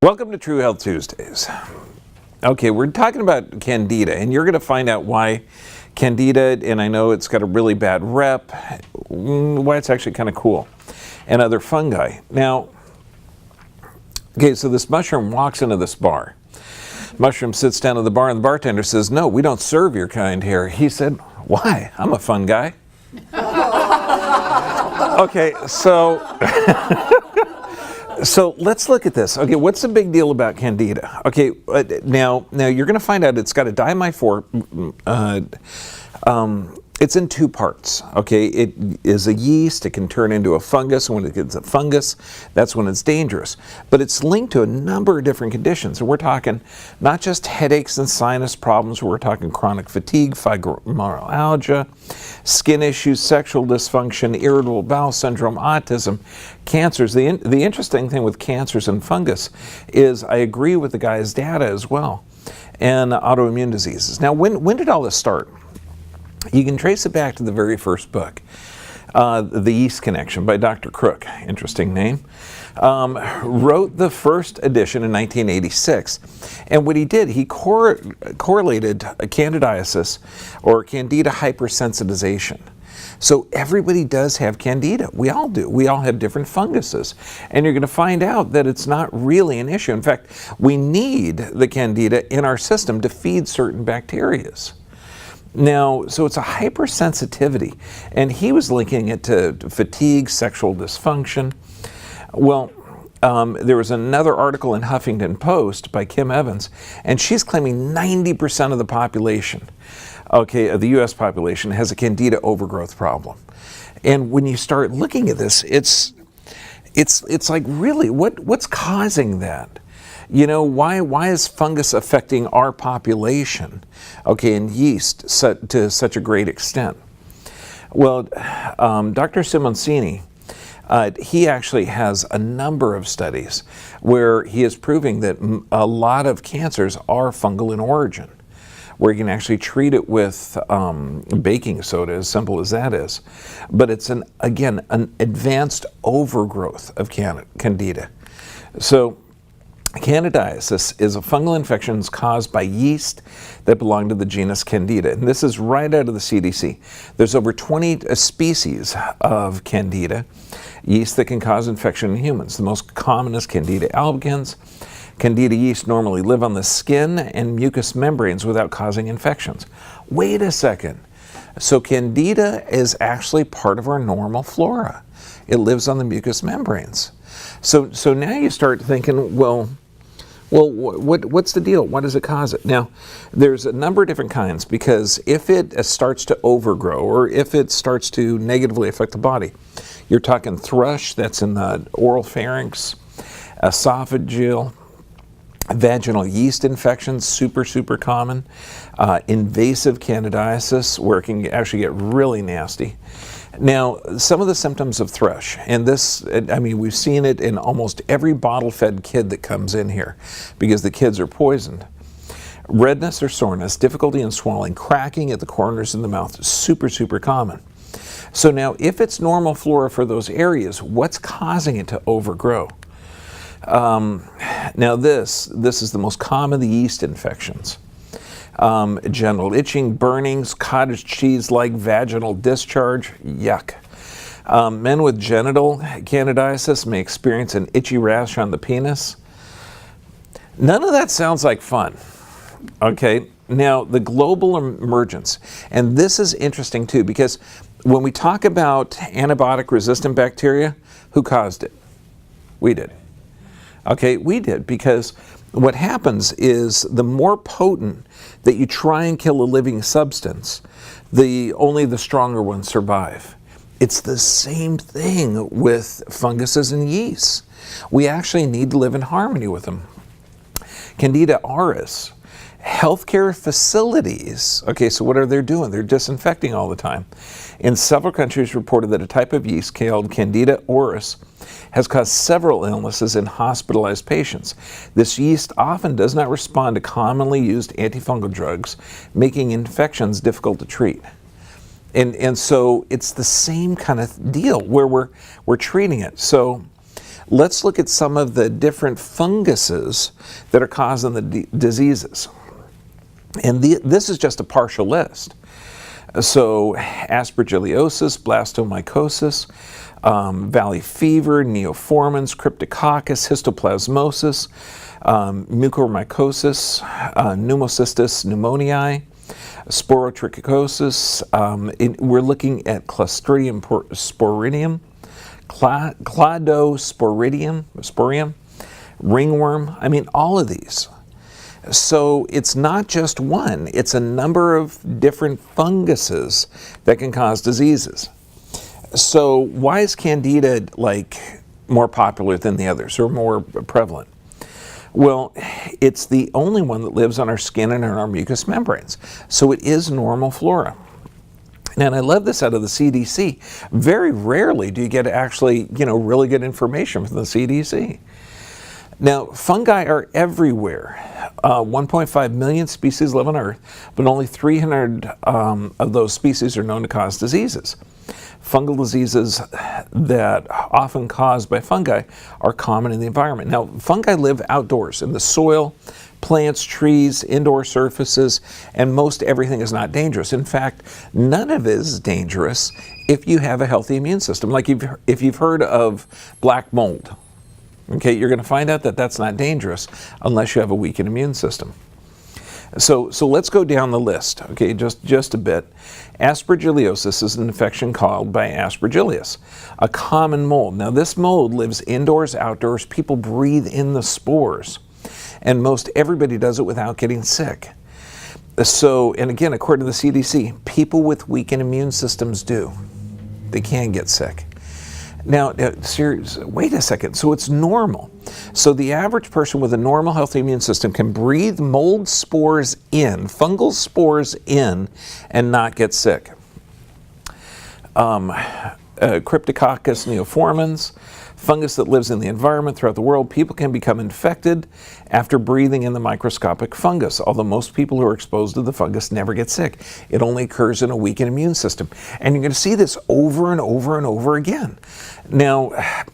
Welcome to True Health Tuesdays. Okay, we're talking about Candida, and you're going to find out why Candida, and I know it's got a really bad rep, why it's actually kind of cool, and other fungi. Now, okay, so this mushroom walks into this bar. Mushroom sits down at the bar, and the bartender says, "No, we don't serve your kind here." He said, "Why? I'm a fun guy." Okay, so... So let's look at this. Okay, what's the big deal about Candida? Okay, now you're going to find out it's got a diamyphore. It's in two parts. Okay, it is a yeast. It can turn into a fungus. When it gets a fungus, that's when it's dangerous. But it's linked to a number of different conditions. And we're talking not just headaches and sinus problems. We're talking chronic fatigue, fibromyalgia, skin issues, sexual dysfunction, irritable bowel syndrome, autism, cancers. The interesting thing with cancers and fungus is I agree with the guy's data as well, and autoimmune diseases. Now, when did all this start? You can trace it back to the very first book, The Yeast Connection by Dr. Crook, interesting name, wrote the first edition in 1986. And what he did, he correlated candidiasis or Candida hypersensitization. So everybody does have Candida. We all do. We all have different funguses. And you're going to find out that it's not really an issue. In fact, we need the Candida in our system to feed certain bacterias. Now, so it's a hypersensitivity, and he was linking it to fatigue, sexual dysfunction. Well, there was another article in Huffington Post by Kim Evans, and she's claiming 90% of the population, okay, of the U.S. population has a Candida overgrowth problem. And when you start looking at this, it's like, really, what's causing that? You know, why is fungus affecting our population, okay, and yeast to such a great extent? Well, Dr. Simoncini, he actually has a number of studies where he is proving that a lot of cancers are fungal in origin, where you can actually treat it with baking soda, as simple as that is. But it's, again, an advanced overgrowth of Candida. So, candidiasis is a fungal infection caused by yeast that belong to the genus Candida. And this is right out of the CDC. There's over 20 species of Candida, yeast that can cause infection in humans. The most common is Candida albicans. Candida yeast normally live on the skin and mucous membranes without causing infections. Wait a second. So Candida is actually part of our normal flora. It lives on the mucous membranes. So now you start thinking, well, what's the deal? Why does it cause it? Now, there's a number of different kinds, because if it starts to overgrow or if it starts to negatively affect the body, you're talking thrush, that's in the oral pharynx, esophageal, vaginal yeast infections, super common, invasive candidiasis, where it can actually get really nasty. Now, some of the symptoms of thrush, and this, I mean, we've seen it in almost every bottle-fed kid that comes in here because the kids are poisoned. Redness or soreness, difficulty in swallowing, cracking at the corners of the mouth is super common. So now, if it's normal flora for those areas, what's causing it to overgrow? Now this is the most common of the yeast infections. Genital itching, burnings, cottage cheese-like vaginal discharge, yuck. Men with genital candidiasis may experience an itchy rash on the penis. None of that sounds like fun, okay? Now, the global emergence, and this is interesting too, because when we talk about antibiotic-resistant bacteria, who caused it? We did. Okay, we did, because what happens is the more potent that you try and kill a living substance, only the stronger ones survive. It's the same thing with funguses and yeasts. We actually need to live in harmony with them. Candida auris. Healthcare facilities, okay, so what are they doing? They're disinfecting all the time. In several countries reported that a type of yeast called Candida auris has caused several illnesses in hospitalized patients. This yeast often does not respond to commonly used antifungal drugs, making infections difficult to treat. And so it's the same kind of deal where we're treating it. So let's look at some of the different funguses that are causing the diseases. And this is just a partial list. So aspergillosis, blastomycosis, valley fever, neoformans, cryptococcus, histoplasmosis, mucormycosis, pneumocystis pneumoniae, sporotrichosis. We're looking at Clostridium sporidium, cladosporidium, ringworm. I mean, all of these. So it's not just one, it's a number of different funguses that can cause diseases. So why is Candida more popular than the others, or more prevalent? Well, it's the only one that lives on our skin and on our mucous membranes. So it is normal flora. And I love this out of the CDC. Very rarely do you get actually, really good information from the CDC. Now, fungi are everywhere. 1.5 million species live on Earth, but only 300 of those species are known to cause diseases. Fungal diseases that often caused by fungi are common in the environment. Now, fungi live outdoors in the soil, plants, trees, indoor surfaces, and most everything is not dangerous. In fact, none of it is dangerous if you have a healthy immune system. Like if you've heard of black mold. Okay, you're going to find out that that's not dangerous unless you have a weakened immune system. So let's go down the list, okay, just a bit. Aspergillosis is an infection caused by Aspergillus, a common mold. Now this mold lives indoors, outdoors. People breathe in the spores, and most everybody does it without getting sick. So, and again, according to the CDC, people with weakened immune systems do. They can get sick. Now, wait a second. So it's normal. So the average person with a normal, healthy immune system can breathe mold spores in, fungal spores in, and not get sick. Cryptococcus neoformans, fungus that lives in the environment throughout the world. People can become infected after breathing in the microscopic fungus, although most people who are exposed to the fungus never get sick. It only occurs in a weakened immune system. And you're going to see this over and over and over again. Now,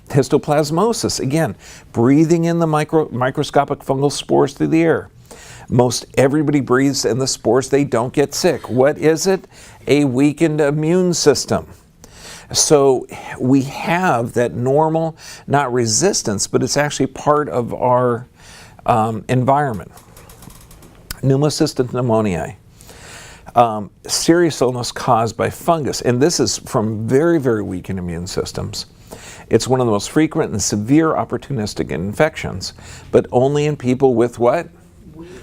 histoplasmosis, again, breathing in the microscopic fungal spores through the air. Most everybody breathes in the spores, they don't get sick. What is it? A weakened immune system. So we have that normal, not resistance, but it's actually part of our environment. Pneumocystis pneumoniae. Serious illness caused by fungus, and this is from very, very weakened immune systems. It's one of the most frequent and severe opportunistic infections, but only in people with what?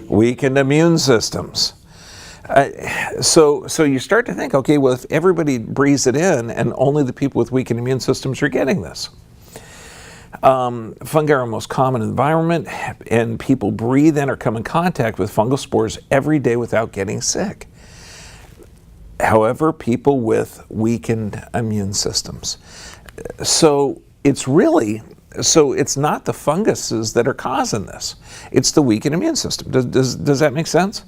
Weakened immune systems. So you start to think, okay, well, if everybody breathes it in and only the people with weakened immune systems are getting this. Fungi are most common in the environment, and people breathe in or come in contact with fungal spores every day without getting sick. However, people with weakened immune systems. So it's not the funguses that are causing this. It's the weakened immune system. Does that make sense?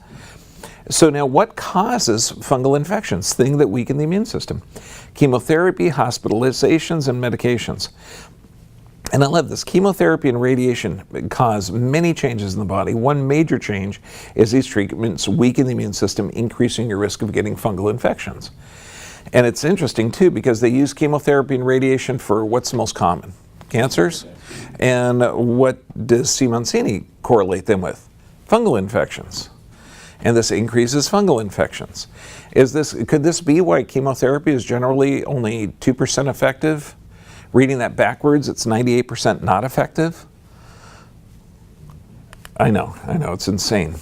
So now what causes fungal infections? Things that weaken the immune system. Chemotherapy, hospitalizations, and medications. And I love this. Chemotherapy and radiation cause many changes in the body. One major change is these treatments weaken the immune system, increasing your risk of getting fungal infections. And it's interesting too, because they use chemotherapy and radiation for what's most common? Cancers. And what does Simoncini correlate them with? Fungal infections. And this increases fungal infections. Could this be why chemotherapy is generally only 2% effective? Reading that backwards, it's 98% not effective? I know, it's insane.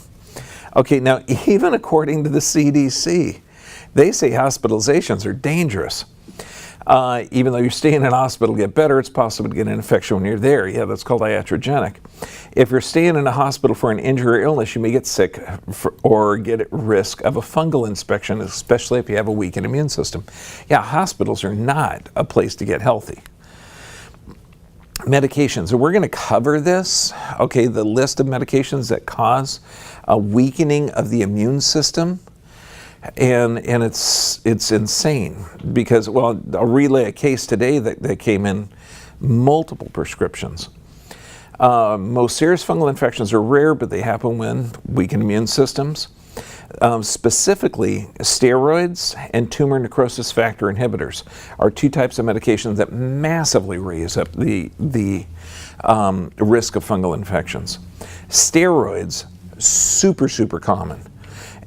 Okay, now even according to the CDC, they say hospitalizations are dangerous. Even though you stay in an hospital to get better, it's possible to get an infection when you're there. Yeah, that's called iatrogenic. If you're staying in a hospital for an injury or illness, you may get sick or get at risk of a fungal infection, especially if you have a weakened immune system. Yeah, hospitals are not a place to get healthy. Medications, and we're going to cover this, okay, the list of medications that cause a weakening of the immune system. And it's insane because, well, I'll relay a case today that came in multiple prescriptions. Most serious fungal infections are rare, but they happen when weakened immune systems. Specifically, steroids and tumor necrosis factor inhibitors are two types of medications that massively raise up the risk of fungal infections. Steroids, super common.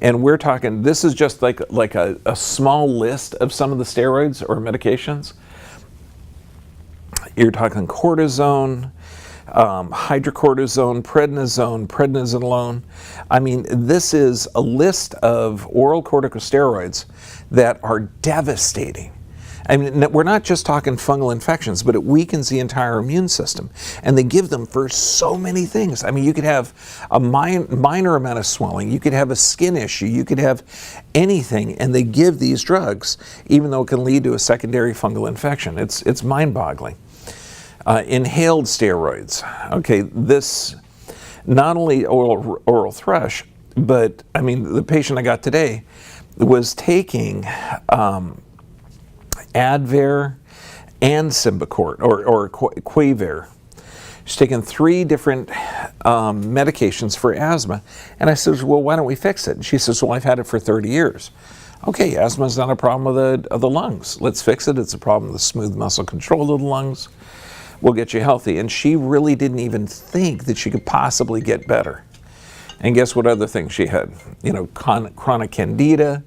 And we're talking, this is just like a small list of some of the steroids or medications. You're talking cortisone, hydrocortisone, prednisolone. I mean, this is a list of oral corticosteroids that are devastating. I mean, we're not just talking fungal infections, but it weakens the entire immune system. And they give them for so many things. I mean, you could have a minor amount of swelling, you could have a skin issue, you could have anything, and they give these drugs, even though it can lead to a secondary fungal infection. It's mind-boggling. Inhaled steroids. Okay, this not only oral thrush, but I mean, the patient I got today was taking Advair and Symbicort or Quavir. She's taken 3 different medications for asthma, and I said, well, why don't we fix it? And she says, well, I've had it for 30 years. Okay, asthma is not a problem of the lungs. Let's fix it. It's a problem of the smooth muscle control of the lungs. We'll get you healthy. And she really didn't even think that she could possibly get better. And guess what other things she had? You know, chronic Candida.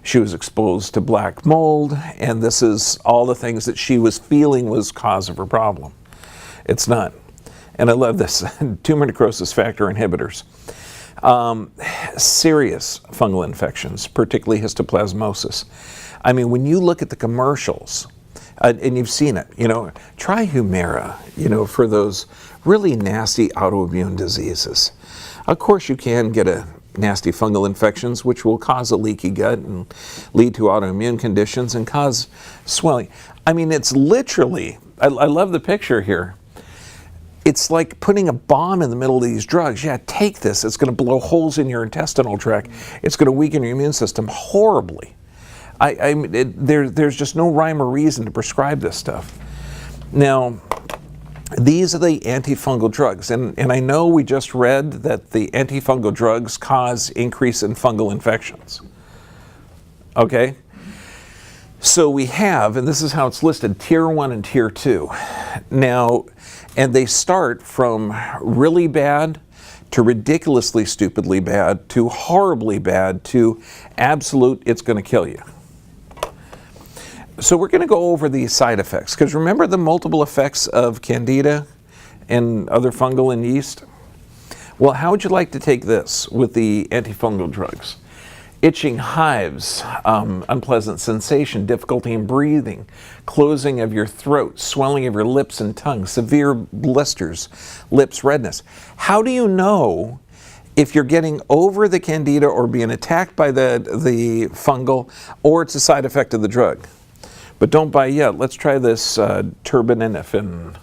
She was exposed to black mold, and this is all the things that she was feeling was cause of her problem. It's not. And I love this, tumor necrosis factor inhibitors. Serious fungal infections, particularly histoplasmosis. I mean, when you look at the commercials, and you've seen it, you know, try Humira, you know, for those really nasty autoimmune diseases. Of course, you can get a nasty fungal infections, which will cause a leaky gut and lead to autoimmune conditions and cause swelling. I mean, it's literally, I love the picture here. It's like putting a bomb in the middle of these drugs. Yeah, take this. It's going to blow holes in your intestinal tract. It's going to weaken your immune system horribly. There's just no rhyme or reason to prescribe this stuff. Now, these are the antifungal drugs, and I know we just read that the antifungal drugs cause increase in fungal infections. Okay? So we have, and this is how it's listed, Tier 1 and Tier 2. Now, and they start from really bad to ridiculously stupidly bad to horribly bad to absolute, it's going to kill you. So we're going to go over the side effects, because remember the multiple effects of Candida and other fungal and yeast? Well, how would you like to take this with the antifungal drugs? Itching, hives, unpleasant sensation, difficulty in breathing, closing of your throat, swelling of your lips and tongue, severe blisters, lips redness. How do you know if you're getting over the Candida or being attacked by the fungal, or it's a side effect of the drug? But don't buy yet. Let's try this terbinafine.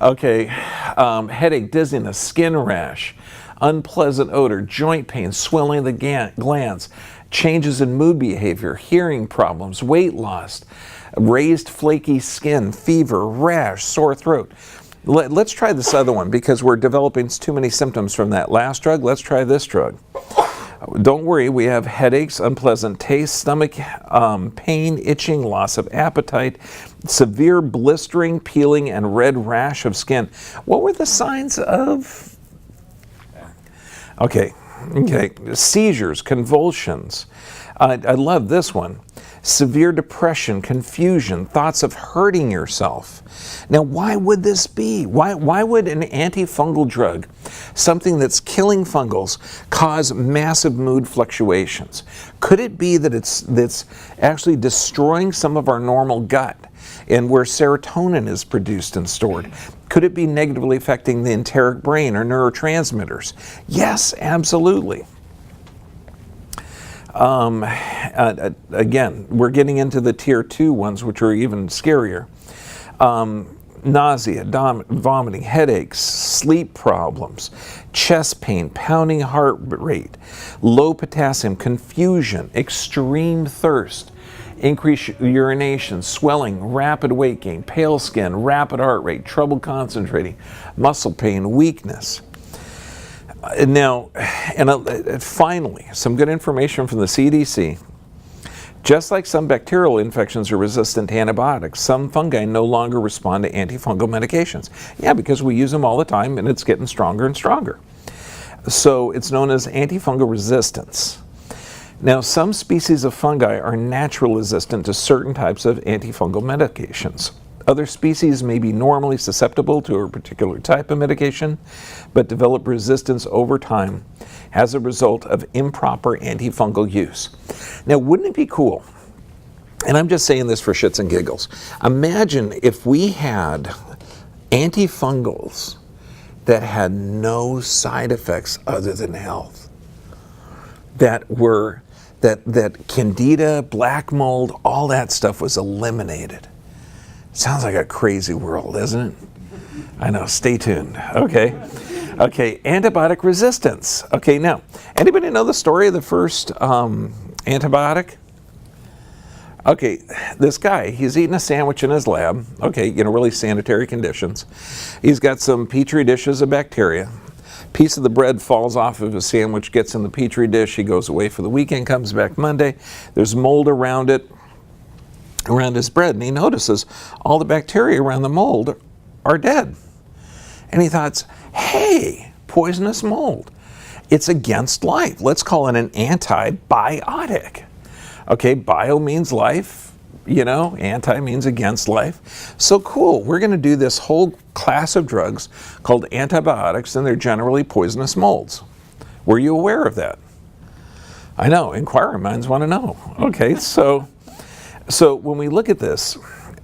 Okay, headache, dizziness, skin rash, unpleasant odor, joint pain, swelling of the glands, changes in mood behavior, hearing problems, weight loss, raised flaky skin, fever, rash, sore throat. Let's try this other one, because we're developing too many symptoms from that last drug. Let's try this drug. Don't worry, we have headaches, unpleasant taste, stomach pain, itching, loss of appetite, severe blistering, peeling, and red rash of skin. What were the signs of? Okay, seizures, convulsions. I love this one. Severe depression, confusion, thoughts of hurting yourself. Now, why would this be? Why would an antifungal drug, something that's killing fungals, cause massive mood fluctuations? Could it be that it's actually destroying some of our normal gut and where serotonin is produced and stored? Could it be negatively affecting the enteric brain or neurotransmitters? Yes, absolutely. Again, we're getting into the Tier 2 ones, which are even scarier. Nausea, vomiting, headaches, sleep problems, chest pain, pounding heart rate, low potassium, confusion, extreme thirst, increased urination, swelling, rapid weight gain, pale skin, rapid heart rate, trouble concentrating, muscle pain, weakness. Now, finally, some good information from the CDC. Just like some bacterial infections are resistant to antibiotics, some fungi no longer respond to antifungal medications. Yeah, because we use them all the time and it's getting stronger and stronger. So it's known as antifungal resistance. Now, some species of fungi are naturally resistant to certain types of antifungal medications. Other species may be normally susceptible to a particular type of medication, but develop resistance over time as a result of improper antifungal use. Now, wouldn't it be cool? And I'm just saying this for shits and giggles. Imagine if we had antifungals that had no side effects other than health. That Candida, black mold, all that stuff was eliminated. Sounds like a crazy world, isn't it? I know, stay tuned, okay? Okay, antibiotic resistance. Okay, now, anybody know the story of the first antibiotic? Okay, this guy, he's eating a sandwich in his lab, okay, really sanitary conditions. He's got some petri dishes of bacteria. Piece of the bread falls off of his sandwich, gets in the petri dish, he goes away for the weekend, comes back Monday, there's mold around it, around his bread, and he notices all the bacteria around the mold are dead. And he thought, hey, poisonous mold. It's against life. Let's call it an antibiotic. Okay, bio means life, anti means against life. So cool, we're going to do this whole class of drugs called antibiotics, and they're generally poisonous molds. Were you aware of that? I know, inquiring minds want to know. Okay, so when we look at this,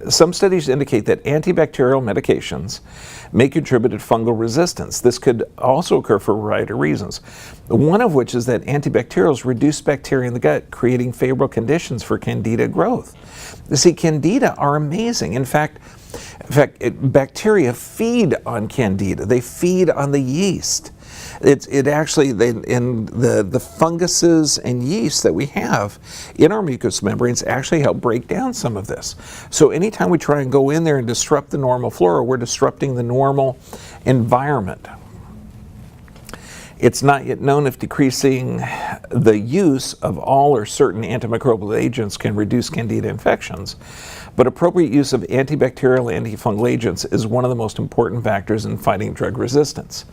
some studies indicate that antibacterial medications may contribute to fungal resistance. This could also occur for a variety of reasons. One of which is that antibacterials reduce bacteria in the gut, creating favorable conditions for Candida growth. You see, Candida are amazing. In fact, bacteria feed on Candida. They feed on the yeast. The funguses and yeast that we have in our mucous membranes actually help break down some of this. So anytime we try and go in there and disrupt the normal flora, we're disrupting the normal environment. It's not yet known if decreasing the use of all or certain antimicrobial agents can reduce Candida infections, but appropriate use of antibacterial antifungal agents is one of the most important factors in fighting drug resistance.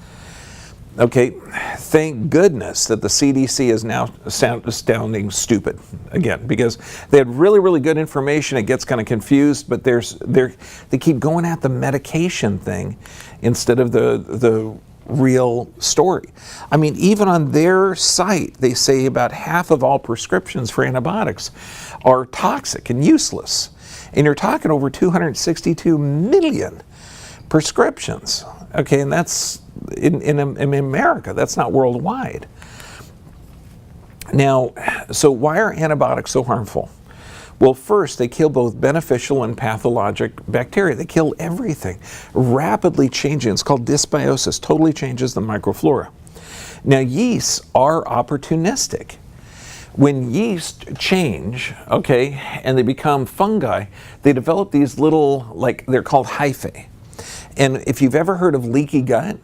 Okay, thank goodness that the CDC is now astounding stupid again, because they had really, really good information. It gets kind of confused, but they keep going at the medication thing instead of the real story. I mean, even on their site, they say about half of all prescriptions for antibiotics are toxic and useless. And you're talking over 262 million prescriptions. Okay, and that's in America, that's not worldwide. Now, so why are antibiotics so harmful? Well, first, they kill both beneficial and pathologic bacteria. They kill everything, rapidly changing. It's called dysbiosis, totally changes the microflora. Now, yeasts are opportunistic. When yeast change, okay, and they become fungi, they develop these little, they're called hyphae. And if you've ever heard of leaky gut,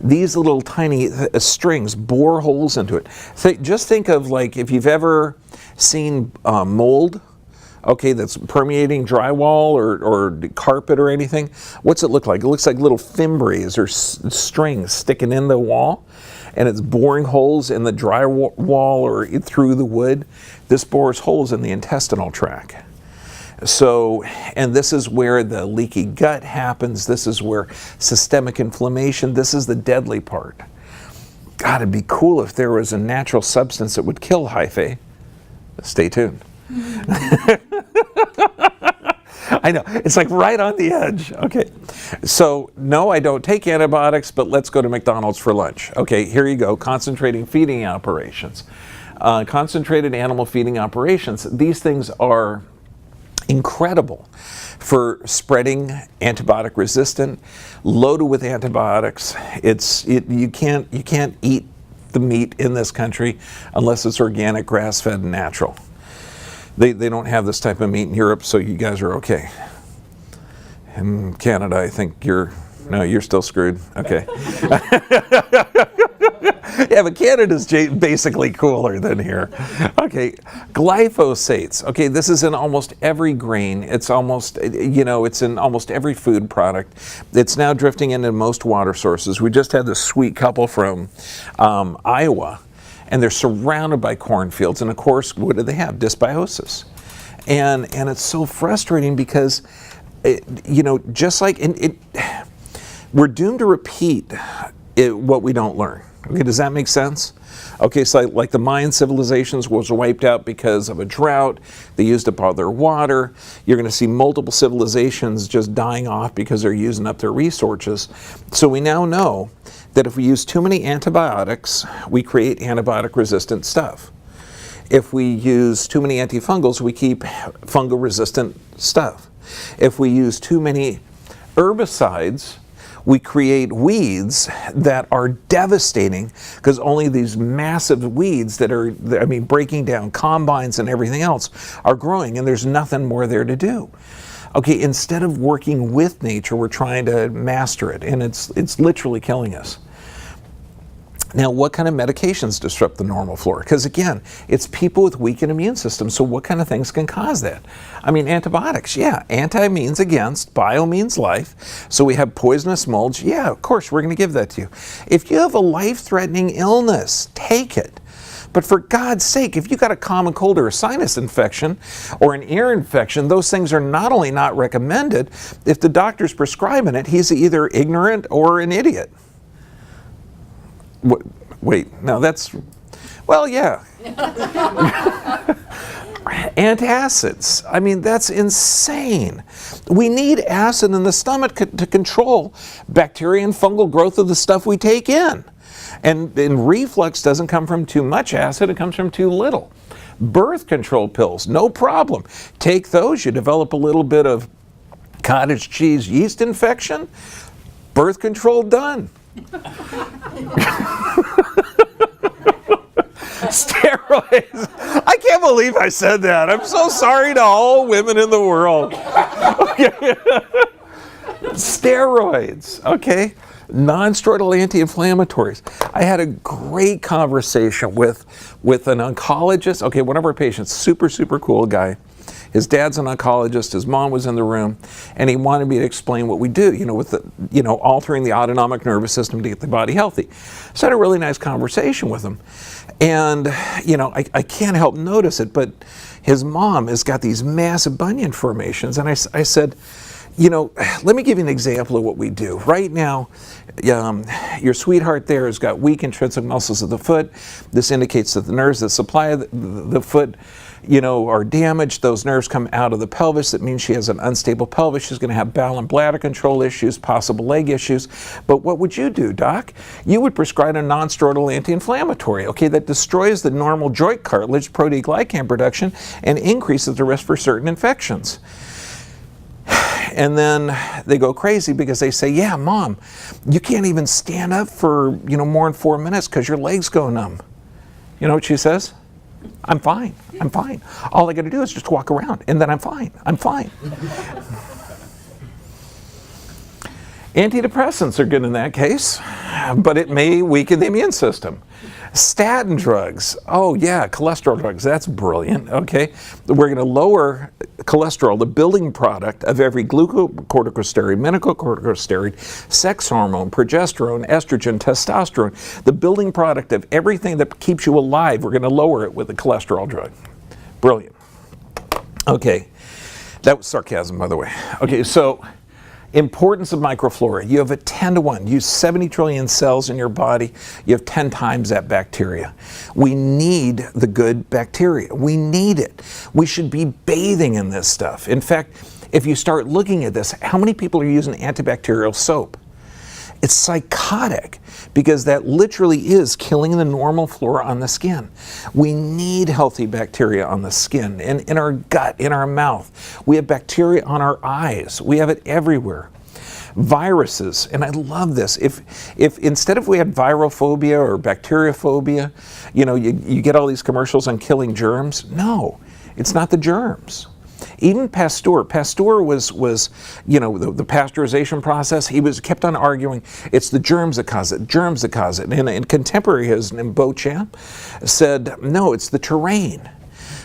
these little tiny strings bore holes into it. Just think of if you've ever seen mold, okay, that's permeating drywall or carpet or anything. What's it look like? It looks like little fimbres or strings sticking in the wall, and it's boring holes in the drywall or through the wood. This bores holes in the intestinal tract. So, and this is where the leaky gut happens. This is where systemic inflammation, this is the deadly part. God, it'd be cool if there was a natural substance that would kill hyphae. Stay tuned. I know, it's right on the edge. Okay, so no, I don't take antibiotics, but let's go to McDonald's for lunch. Okay, here you go, concentrating feeding operations. Concentrated animal feeding operations, these things are incredible for spreading antibiotic resistant, loaded with antibiotics. You can't eat the meat in this country unless it's organic, grass-fed, and natural. They don't have this type of meat in Europe, so you guys are okay. In Canada, I think you're still screwed. Okay. Yeah, but Canada's basically cooler than here. Okay, glyphosates. Okay, this is in almost every grain. It's almost, it's in almost every food product. It's now drifting into most water sources. We just had this sweet couple from Iowa, and they're surrounded by cornfields. And of course, what do they have? Dysbiosis. And it's so frustrating because, just like, we're doomed to repeat what we don't learn. Okay, does that make sense? Okay, so like the Mayan civilizations was wiped out because of a drought. They used up all their water. You're going to see multiple civilizations just dying off because they're using up their resources. So we now know that if we use too many antibiotics, we create antibiotic-resistant stuff. If we use too many antifungals, we keep fungal-resistant stuff. If we use too many herbicides, we create weeds that are devastating, because only these massive weeds that are, breaking down combines and everything else are growing, and there's nothing more there to do. Okay, instead of working with nature, we're trying to master it, and it's literally killing us. Now, what kind of medications disrupt the normal flora? Because again, it's people with weakened immune systems, so what kind of things can cause that? Antibiotics, yeah. Anti means against, bio means life. So we have poisonous molds, yeah, of course, we're going to give that to you. If you have a life-threatening illness, take it. But for God's sake, if you got a common cold or a sinus infection or an ear infection, those things are not only not recommended, if the doctor's prescribing it, he's either ignorant or an idiot. Wait, no, that's, well, yeah. Antacids, that's insane. We need acid in the stomach to control bacteria and fungal growth of the stuff we take in. And reflux doesn't come from too much acid, it comes from too little. Birth control pills, no problem. Take those, you develop a little bit of cottage cheese yeast infection, birth control done. Steroids. I can't believe I said that. I'm so sorry to all women in the world. Okay. Steroids, okay? Non-steroidal anti-inflammatories. I had a great conversation with an oncologist. Okay, one of our patients, super, super cool guy. His dad's an oncologist, his mom was in the room, and he wanted me to explain what we do, with altering the autonomic nervous system to get the body healthy. So I had a really nice conversation with him. And, I can't help notice it, but his mom has got these massive bunion formations. And I said, let me give you an example of what we do. Right now, your sweetheart there has got weak intrinsic muscles of the foot. This indicates that the nerves that supply the foot, are damaged. Those nerves come out of the pelvis. That means she has an unstable pelvis. She's going to have bowel and bladder control issues, possible leg issues. But what would you do, doc? You would prescribe a non-steroidal anti-inflammatory, okay, that destroys the normal joint cartilage, proteoglycan production, and increases the risk for certain infections. And then they go crazy because they say, yeah, Mom, you can't even stand up for, more than 4 minutes because your legs go numb. You know what she says? I'm fine. All I got to do is just walk around, and then I'm fine. Antidepressants are good in that case, but it may weaken the immune system. Statin drugs, oh yeah, cholesterol drugs, that's brilliant, okay? We're going to lower cholesterol, the building product of every glucocorticosteroid, mineralocorticosteroid, sex hormone, progesterone, estrogen, testosterone, the building product of everything that keeps you alive, we're going to lower it with a cholesterol drug. Brilliant. Okay, that was sarcasm, by the way. Okay, so importance of microflora. You have a 10-to-1. You have 70 trillion cells in your body. You have 10 times that bacteria. We need the good bacteria. We need it. We should be bathing in this stuff. In fact, if you start looking at this, how many people are using antibacterial soap? It's psychotic, because that literally is killing the normal flora on the skin. We need healthy bacteria on the skin, and in our gut, in our mouth. We have bacteria on our eyes. We have it everywhere. Viruses, and I love this. If instead of we had virophobia or bacteriophobia, you get all these commercials on killing germs. No, It's not the germs. Even Pasteur was the pasteurization process. He kept on arguing it's the germs that cause it, germs that cause it. And contemporary his named Beauchamp said, no, it's the terrain,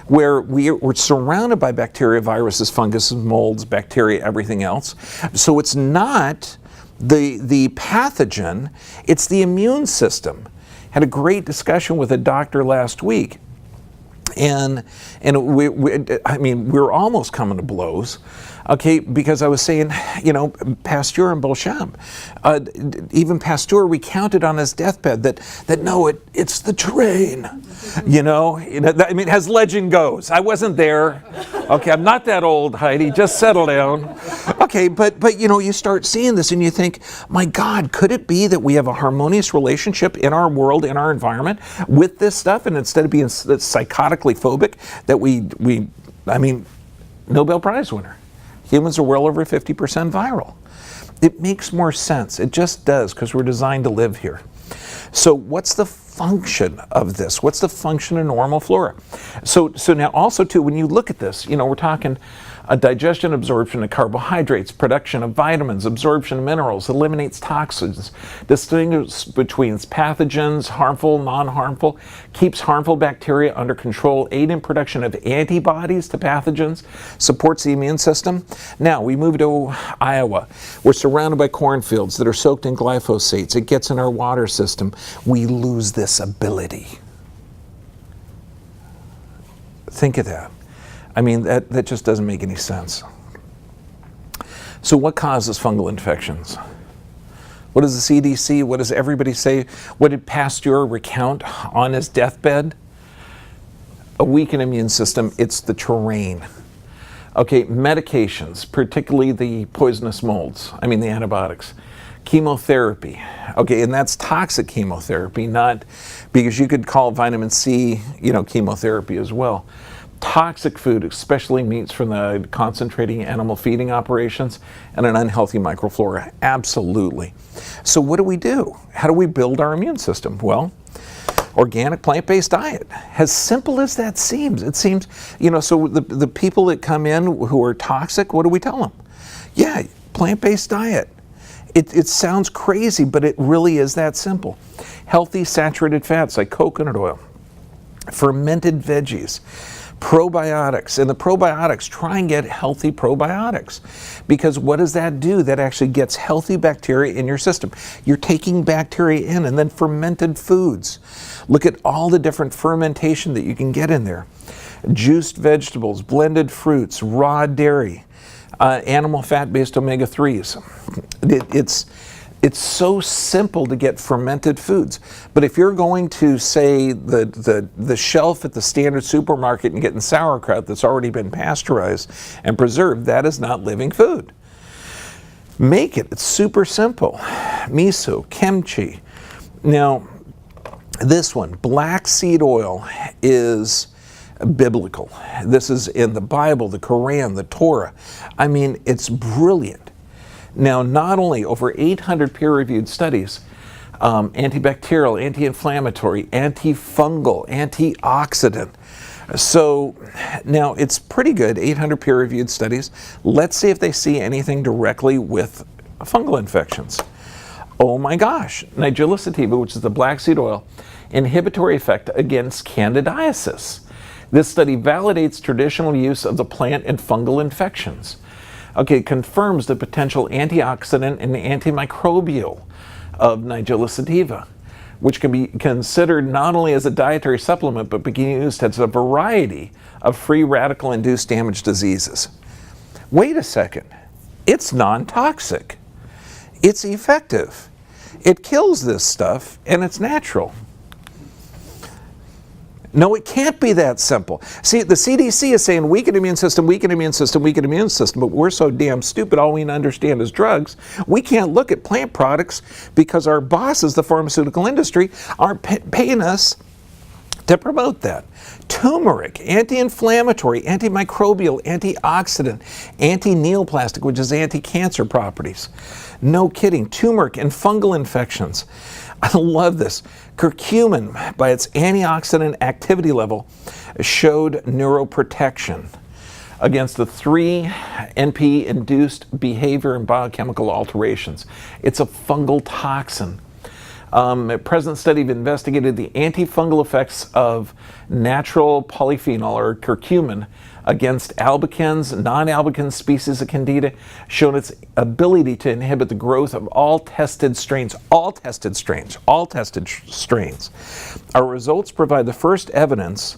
where we're surrounded by bacteria, viruses, fungus, molds, bacteria, everything else. So it's not the pathogen, it's the immune system. Had a great discussion with a doctor last week. And we're almost coming to blows, okay, because I was saying, Pasteur and Beauchamp, even Pasteur recounted on his deathbed that no, it's the terrain, as legend goes. I wasn't there, okay, I'm not that old, Heidi, just settle down. Okay, but you start seeing this and you think, my God, could it be that we have a harmonious relationship in our world, in our environment with this stuff, and instead of being psychotically phobic, that we Nobel Prize winner. Humans are well over 50% viral. It makes more sense. It just does, because we're designed to live here. So what's the function of this? What's the function of normal flora? So now also too, when you look at this, we're talking digestion, absorption of carbohydrates, production of vitamins, absorption of minerals, eliminates toxins, distinguishes between pathogens, harmful, non-harmful, keeps harmful bacteria under control, aid in production of antibodies to pathogens, supports the immune system. Now we move to Iowa. We're surrounded by cornfields that are soaked in glyphosates. It gets in our water system. We lose this ability. Think of that. That just doesn't make any sense. So what causes fungal infections? What does the CDC, what does everybody say? What did Pasteur recount on his deathbed? A weakened immune system, it's the terrain. Okay, medications, particularly the poisonous molds, the antibiotics. Chemotherapy, okay, and that's toxic chemotherapy, not, because you could call vitamin C, chemotherapy as well. Toxic food, especially meats from the concentrating animal feeding operations, and an unhealthy microflora, absolutely. So what do? How do we build our immune system? Well, organic plant-based diet, as simple as that seems. It seems, so the people that come in who are toxic, what do we tell them? Yeah, plant-based diet. It sounds crazy, but it really is that simple. Healthy saturated fats like coconut oil, fermented veggies, probiotics, and the probiotics, try and get healthy probiotics, because what does that do? That actually gets healthy bacteria in your system. You're taking bacteria in. And then fermented foods. Look at all the different fermentation that you can get in there. Juiced vegetables, blended fruits, raw dairy, animal fat-based omega-3s. It's so simple to get fermented foods. But if you're going to, say, the shelf at the standard supermarket and getting sauerkraut that's already been pasteurized and preserved, that is not living food. Make it. It's super simple. Miso, kimchi. Now, this one, black seed oil, is biblical. This is in the Bible, the Quran, the Torah. It's brilliant. Now, not only over 800 peer-reviewed studies, antibacterial, anti-inflammatory, antifungal, antioxidant. So now it's pretty good, 800 peer-reviewed studies. Let's see if they see anything directly with fungal infections. Oh my gosh, Nigella sativa, which is the black seed oil, inhibitory effect against candidiasis. This study validates traditional use of the plant in fungal infections. Okay, confirms the potential antioxidant and antimicrobial of Nigella sativa, which can be considered not only as a dietary supplement, but being used as a variety of free radical-induced damage diseases. Wait a second, it's non-toxic. It's effective. It kills this stuff, and it's natural. No, it can't be that simple. See, the CDC is saying weakened immune system, weakened immune system, weakened immune system, but we're so damn stupid, all we understand is drugs. We can't look at plant products because our bosses, the pharmaceutical industry, aren't paying us to promote that. Turmeric, anti-inflammatory, antimicrobial, antioxidant, anti-neoplastic, which is anti-cancer properties. No kidding. Turmeric and fungal infections. I love this. Curcumin, by its antioxidant activity level, showed neuroprotection against the 3 NP-induced behavior and biochemical alterations. It's a fungal toxin. A present study investigated the antifungal effects of natural polyphenol, or curcumin, against albicans, non-albicans species of Candida, shown its ability to inhibit the growth of all tested strains. Our results provide the first evidence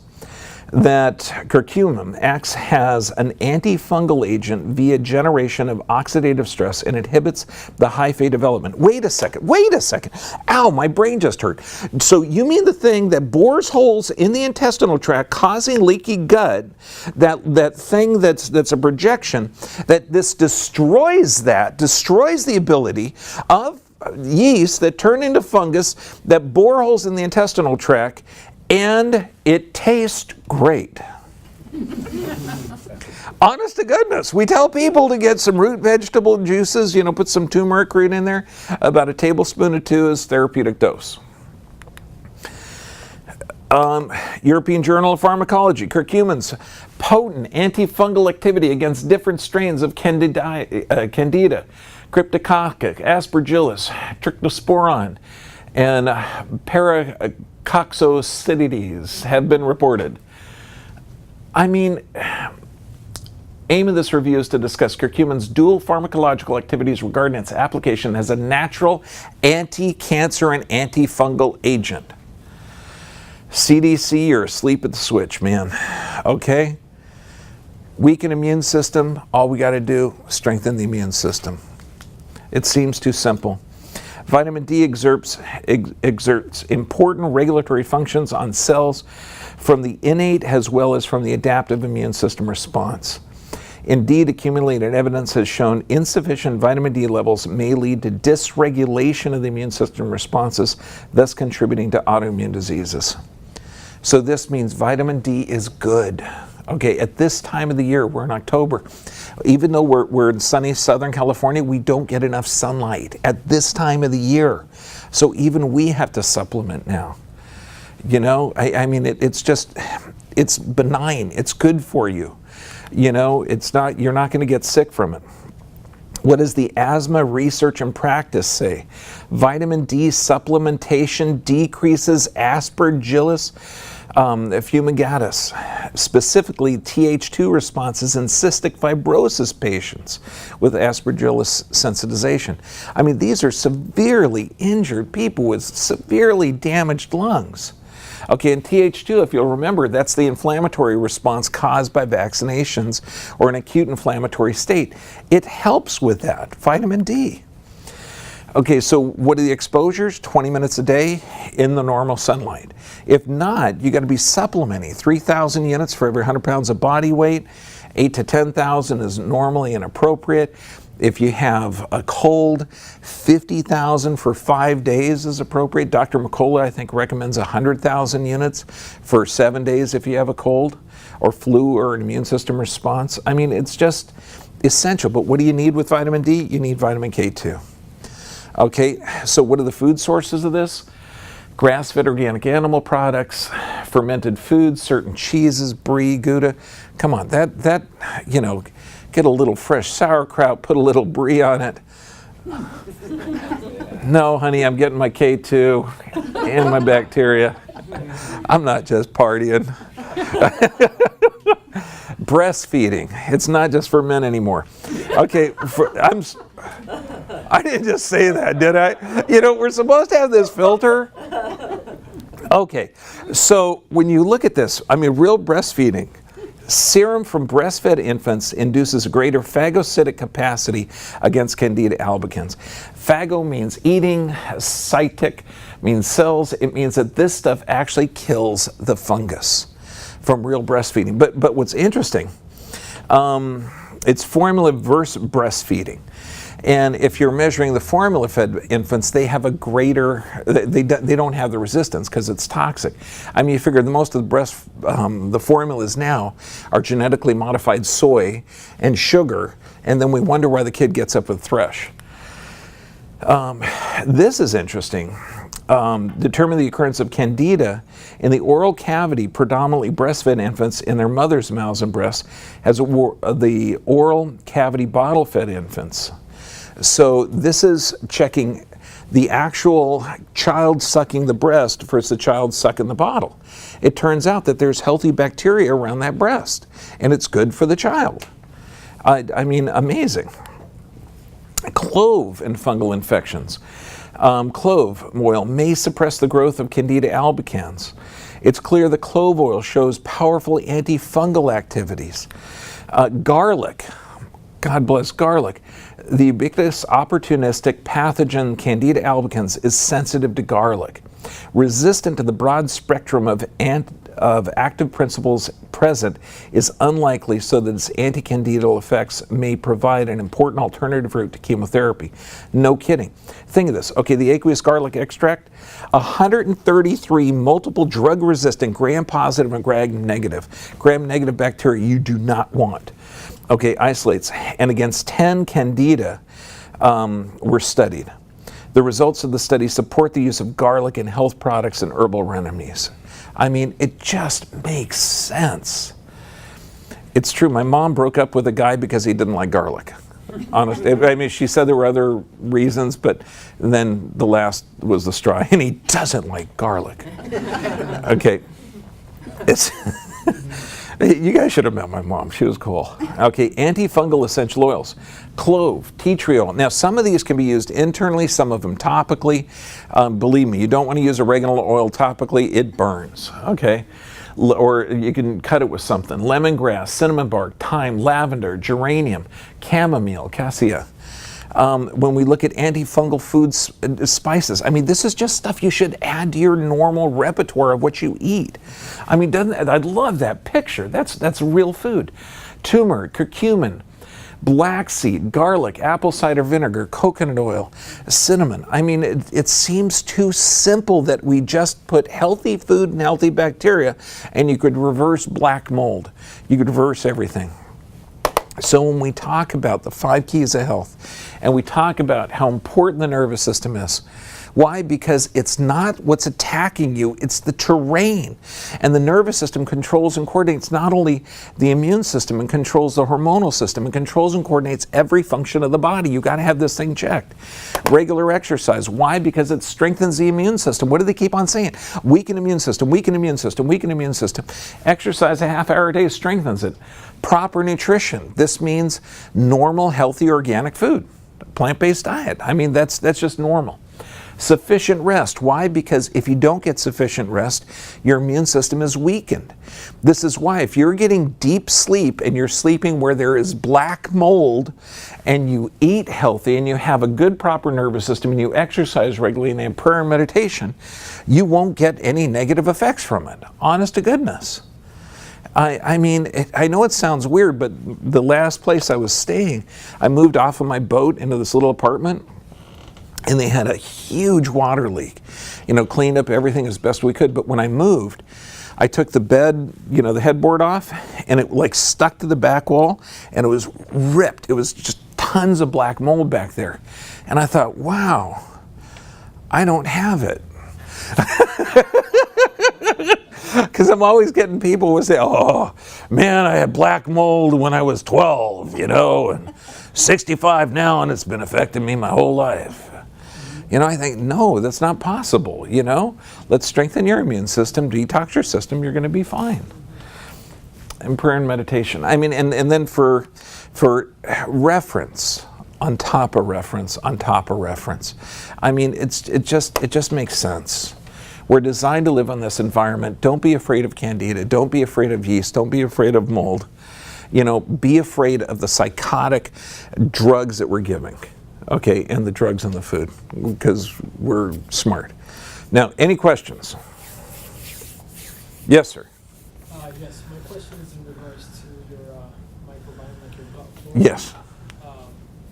that curcumin acts as an antifungal agent via generation of oxidative stress and inhibits the hyphae development. Wait a second. Ow, my brain just hurt. So you mean the thing that bores holes in the intestinal tract, causing leaky gut, that thing that's a projection, that this destroys the ability of yeast that turn into fungus, that bore holes in the intestinal tract, and it tastes great. Honest to goodness, we tell people to get some root vegetable juices, put some turmeric root in there. About a tablespoon or 2 is therapeutic dose. European Journal of Pharmacology, curcumin's potent antifungal activity against different strains of Candida, Cryptococcus, Aspergillus, Trichosporon, and Paracoccosidides have been reported. Aim of this review is to discuss curcumin's dual pharmacological activities regarding its application as a natural anti-cancer and antifungal agent. CDC, you're asleep at the switch, man. Okay? Weaken immune system, all we got to do, strengthen the immune system. It seems too simple. Vitamin D exerts important regulatory functions on cells from the innate as well as from the adaptive immune system response. Indeed, accumulated evidence has shown insufficient vitamin D levels may lead to dysregulation of the immune system responses, thus contributing to autoimmune diseases. So this means vitamin D is good. Okay, at this time of the year, we're in October. Even though we're in sunny Southern California, we don't get enough sunlight at this time of the year. So even we have to supplement now. It's benign. It's good for you. You're not going to get sick from it. What does the Asthma Research and Practice say? Vitamin D supplementation decreases Aspergillus fumigatus, specifically Th2 responses in cystic fibrosis patients with Aspergillus sensitization. These are severely injured people with severely damaged lungs. Okay, and Th2, if you'll remember, that's the inflammatory response caused by vaccinations or an acute inflammatory state. It helps with that, vitamin D. Okay, so what are the exposures? 20 minutes a day in the normal sunlight. If not, you got to be supplementing 3,000 units for every 100 pounds of body weight. 8 to 10,000 is normally inappropriate. If you have a cold, 50,000 for 5 days is appropriate. Dr. McCullough, I think, recommends 100,000 units for 7 days if you have a cold or flu or an immune system response. It's just essential. But what do you need with vitamin D? You need vitamin K2. Okay, so what are the food sources of this? Grass-fed organic animal products, fermented foods, certain cheeses, brie, Gouda. Come on, that get a little fresh sauerkraut, put a little brie on it. No, honey, I'm getting my K2 and my bacteria. I'm not just partying. Breastfeeding. It's not just for men anymore. Okay, I didn't just say that, did I? We're supposed to have this filter. Okay, so when you look at this, real breastfeeding, serum from breastfed infants induces a greater phagocytic capacity against Candida albicans. Phago means eating, cytic means cells. It means that this stuff actually kills the fungus from real breastfeeding. But what's interesting, it's formula versus breastfeeding. And if you're measuring the formula-fed infants, they have a greater, they don't have the resistance because it's toxic. You figure the most of the formulas now are genetically modified soy and sugar, and then we wonder why the kid gets up with thrush. This is interesting. determined the occurrence of Candida in the oral cavity, predominantly breastfed infants in their mothers' mouths and breasts, as the oral cavity bottle-fed infants. So this is checking the actual child sucking the breast versus the child sucking the bottle. It turns out that there's healthy bacteria around that breast, and it's good for the child. I mean, amazing. Clove and fungal infections. Clove oil may suppress the growth of Candida albicans. It's clear that clove oil shows powerful antifungal activities. Garlic, God bless garlic. The ubiquitous opportunistic pathogen Candida albicans is sensitive to garlic. Resistant to the broad spectrum of active principles present is unlikely, so that its anti-candidal effects may provide an important alternative route to chemotherapy. No kidding. Think of this. Okay, the aqueous garlic extract, 133 multiple drug-resistant gram-positive and gram-negative. Gram-negative bacteria you do not want. Okay, isolates, and against 10 Candida were studied. The results of the study support the use of garlic in health products and herbal remedies. I mean, it just makes sense. It's true, my mom broke up with a guy because he didn't like garlic. Honestly, I mean, she said there were other reasons, but then the last was the straw, and he doesn't like garlic. Okay, it's... You guys should have met my mom. She was cool. Okay, antifungal essential oils. Clove, tea tree oil. Now, some of these can be used internally, some of them topically. Believe me, you don't want to use oregano oil topically. It burns, okay? Or you can cut it with something. Lemongrass, cinnamon bark, thyme, lavender, geranium, chamomile, cassia. When we look at antifungal foods, spices, I mean, this is just stuff you should add to your normal repertoire of what you eat. I mean, I love that picture. That's real food. Turmeric, curcumin, black seed, garlic, apple cider vinegar, coconut oil, cinnamon. I mean, it seems too simple that we just put healthy food and healthy bacteria, and you could reverse black mold. You could reverse everything. So when we talk about the 5 keys of health, and we talk about how important the nervous system is, why? Because it's not what's attacking you, it's the terrain. And the nervous system controls and coordinates not only the immune system, and controls the hormonal system, and controls and coordinates every function of the body. You got to have this thing checked. Regular exercise. Why? Because it strengthens the immune system. What do they keep on saying? Weaken immune system, weaken immune system, weaken immune system. Exercise a half hour a day strengthens it. Proper nutrition. This means normal, healthy, organic food. Plant-based diet. I mean, that's just normal. Sufficient rest. Why? Because if you don't get sufficient rest, your immune system is weakened. This is why if you're getting deep sleep and you're sleeping where there is black mold, and you eat healthy and you have a good proper nervous system and you exercise regularly and have prayer and meditation, you won't get any negative effects from it. Honest to goodness. I mean, I know it sounds weird, but the last place I was staying, I moved off of my boat into this little apartment, and they had a huge water leak. You know, cleaned up everything as best we could, but when I moved, I took the bed, you know, the headboard off, and it like stuck to the back wall, and it was ripped. It was just tons of black mold back there. And I thought, wow, I don't have it. Because I'm always getting people who say, oh, man, I had black mold when I was 12, you know, and 65 now, and it's been affecting me my whole life. You know, I think, no, that's not possible, you know. Let's strengthen your immune system, detox your system, you're going to be fine. And prayer and meditation. I mean, and then for reference, on top of reference, on top of reference. I mean, it just makes sense. We're designed to live in this environment. Don't be afraid of Candida. Don't be afraid of yeast. Don't be afraid of mold. You know, be afraid of the psychotic drugs that we're giving, okay, and the drugs in the food, because we're smart. Now, any questions? Yes, sir. Yes, my question is in regards to your microbiome, like your gut flora. Yes.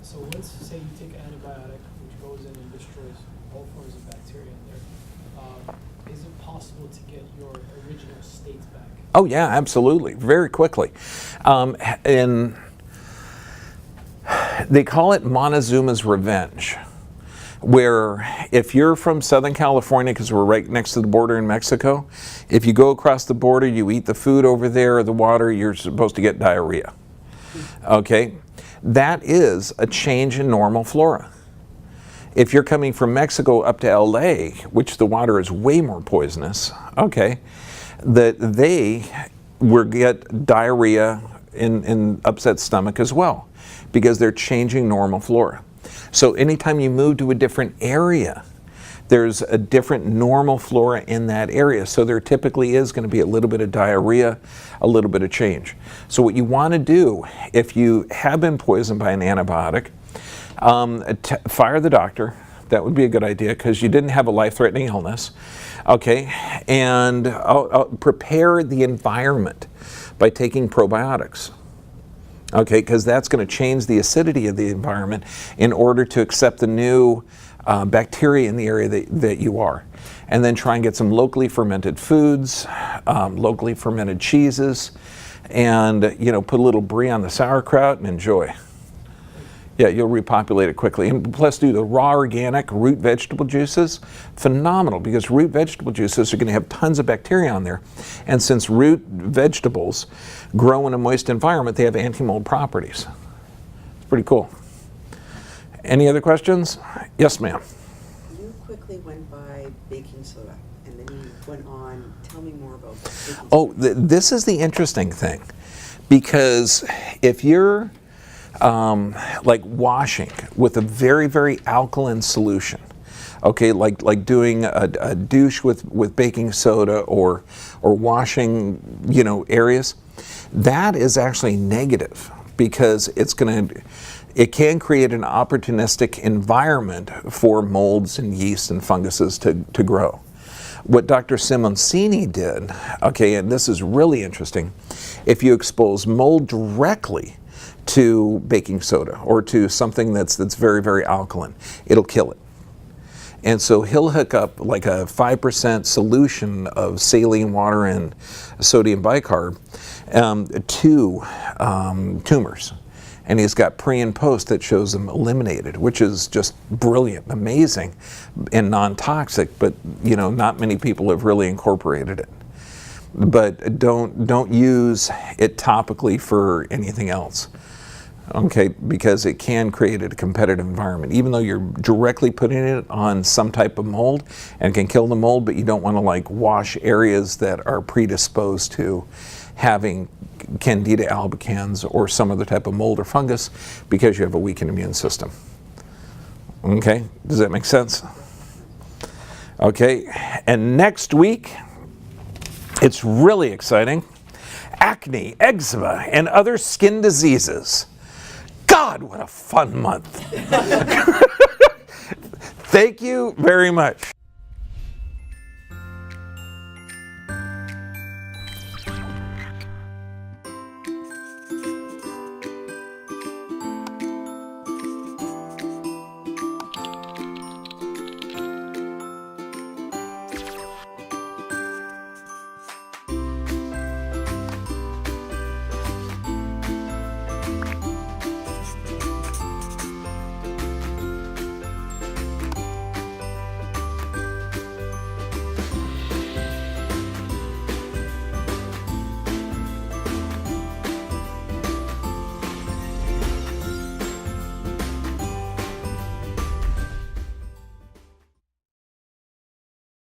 So let's say you take an antibiotic, which goes in and destroys all forms of bacteria in there. Is it possible to get your original state back? Oh yeah, absolutely, very quickly. They call it Montezuma's revenge. where if you're from Southern California, because we're right next to the border in Mexico, if you go across the border, you eat the food over there or the water, you're supposed to get diarrhea. Okay? That is a change in normal flora. If you're coming from Mexico up to LA, which the water is way more poisonous, okay, that they will get diarrhea and upset stomach as well, because they're changing normal flora. So anytime you move to a different area, there's a different normal flora in that area. So there typically is going to be a little bit of diarrhea, a little bit of change. So what you want to do, if you have been poisoned by an antibiotic, fire the doctor. That would be a good idea, because you didn't have a life-threatening illness. Okay, and prepare the environment by taking probiotics. Okay, because that's going to change the acidity of the environment in order to accept the new bacteria in the area that you are. And then try and get some locally fermented foods, locally fermented cheeses, and put a little brie on the sauerkraut and enjoy. Yeah, you'll repopulate it quickly. And plus do the raw organic root vegetable juices. Phenomenal, because root vegetable juices are going to have tons of bacteria on there. And since root vegetables grow in a moist environment, they have anti-mold properties. It's pretty cool. Any other questions? Yes, ma'am. You quickly went by baking soda, and then you went on, tell me more about that. Oh, this is the interesting thing. Because if you're like washing with a very, very alkaline solution, okay, like doing a douche with baking soda or washing, areas, that is actually negative, because it can create an opportunistic environment for molds and yeast and funguses to grow. What Dr. Simoncini did, okay, and this is really interesting, if you expose mold directly to baking soda or to something that's very, very alkaline, it'll kill it. And so he'll hook up like a 5% solution of saline water and sodium bicarb to tumors. And he's got pre and post that shows them eliminated, which is just brilliant, amazing, and non-toxic, but not many people have really incorporated it. But don't use it topically for anything else. Okay, because it can create a competitive environment. Even though you're directly putting it on some type of mold and can kill the mold, but you don't want to wash areas that are predisposed to having Candida albicans or some other type of mold or fungus, because you have a weakened immune system. Okay, does that make sense? Okay, and next week, it's really exciting. Acne, eczema, and other skin diseases. God, what a fun month. Thank you very much.